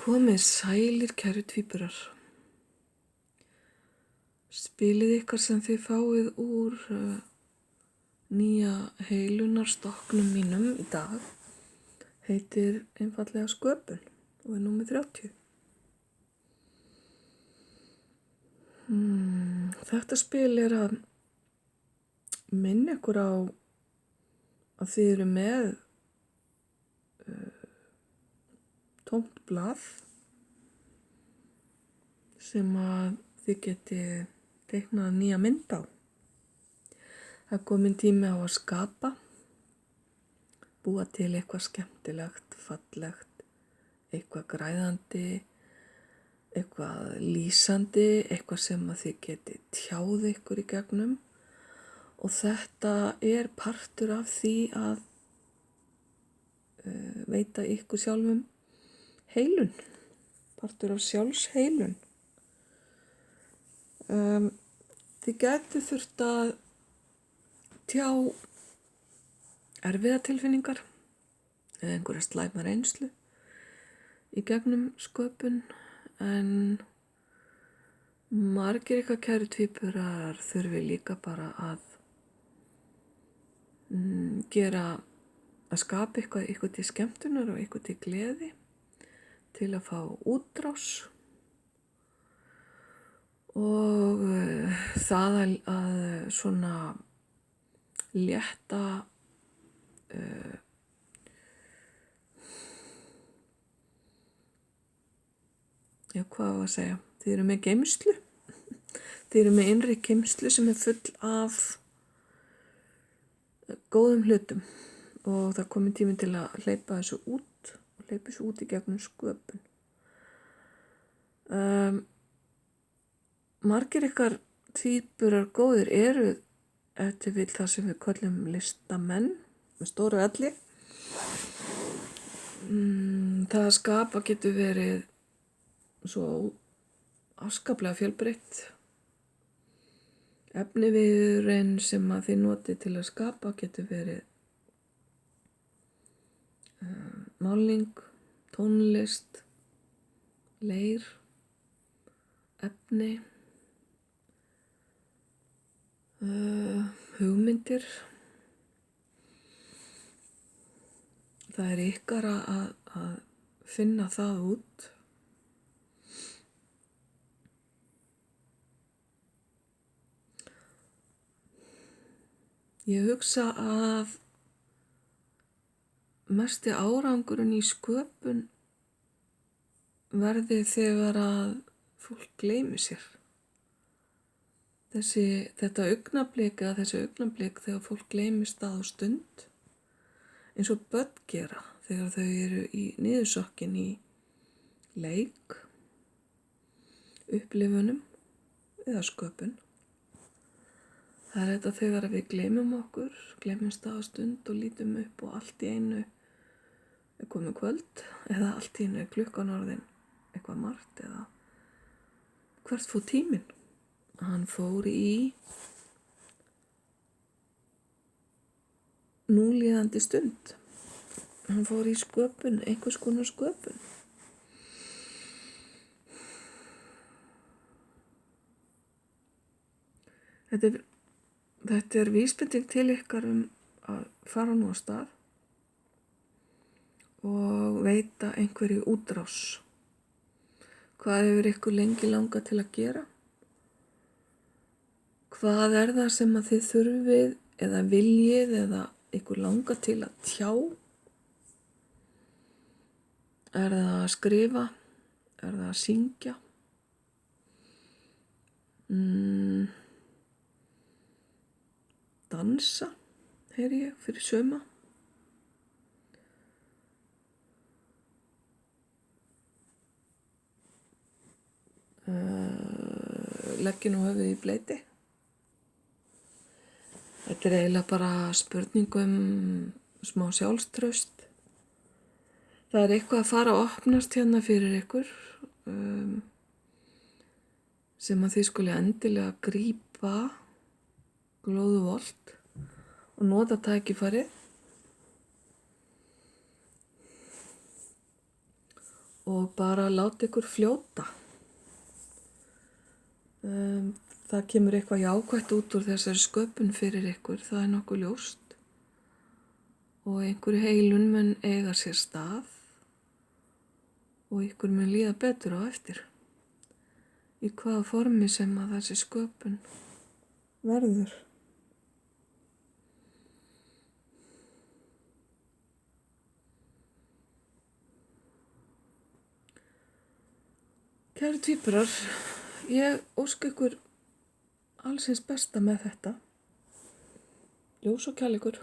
Komið sælir, kæru tvíburar. Spilið ykkar sem þið fáið úr nýja heilunarstokknum mínum í dag heitir einfallega Sköpun og er númer 30. Þetta spil er að minna ykkur á að þið eru með tómt blað sem að þið geti teiknað nýja mynd á. Það er komin tími á að skapa, búa til eitthvað skemmtilegt, fallegt, eitthvað græðandi, eitthvað lýsandi, eitthvað sem að þið geti tjáð ykkur í gegnum. Og þetta er partur af því að veita ykkur sjálfum heilun, partur af sjálfsheilun. Þið gætu þurft að tjá erfiða tilfinningar eða einhverja slæma reynslu í gegnum sköpun, en margir ykkar kæru tvíburar þurfi líka bara að skapa eitthvað til skemmtunar og eitthvað til gleði, til að fá útrás og það að svona létta hvað á að segja, þið eru með geymslu, þið eru með innri geymslu sem er full af góðum hlutum og það komið tími til að hleypa þessu út í gegnum sköpun. Margir ykkar tvíburar góðir eru eftir vil það sem við köllum listamenn með stóru elli. Það að skapa getur verið svo afskaplega fjölbreytt. Efniviðurinn sem að þið notið til að skapa getur verið máling, tónlist, leir, efni, hugmyndir. Það er ykkar að finna það út. Ég hugsa að mesti árangurinn í sköpun verði þegar að fólk gleymi sér. Þetta augnablik þegar fólk gleymir stað og stund, eins og börn gera þegar þau eru í niðursokkin í leik, upplifunum eða sköpun. Það er þetta þegar við gleymum okkur, gleymum stað og stund og lítum upp og allt í einu er komið kvöld eða allt í einu er klukkan orðin eitthvað margt eða hvert fór tíminn? Hann fór í núlíðandi stund. Hann fór í sköpun, einhvers konar sköpun. Þetta er vísbending til ykkar að fara nú á stað og veita einhverju útrás. Hvað hefur ykkur lengi langað til að gera? Hvað er það sem að þið þurfið eða viljið eða ykkur langar til að tjá? Er það að skrifa? Er það að syngja? Dansa, heyri ég, fyrir suma. Leggja nú höfuðið í bleyti. Þetta er eiginlega bara spurning smá sjálfstraust. Það er eitthvað að fara að opnast hérna fyrir ykkur sem að þið skuli endilega grípa glóðuvolt og nota tækifærið og bara láta ykkur fljóta. Það kemur eitthvað jákvætt út úr þessari sköpun fyrir ykkur, það er nokkuð ljóst. Og einhver heilun mun eiga sér stað og ykkur mun líða betur á eftir. Í hvaða formi sem að þessi sköpun verður. Kæru tvíburar, ég óska ykkur allsins besta með þetta. Ljós og kærleikur.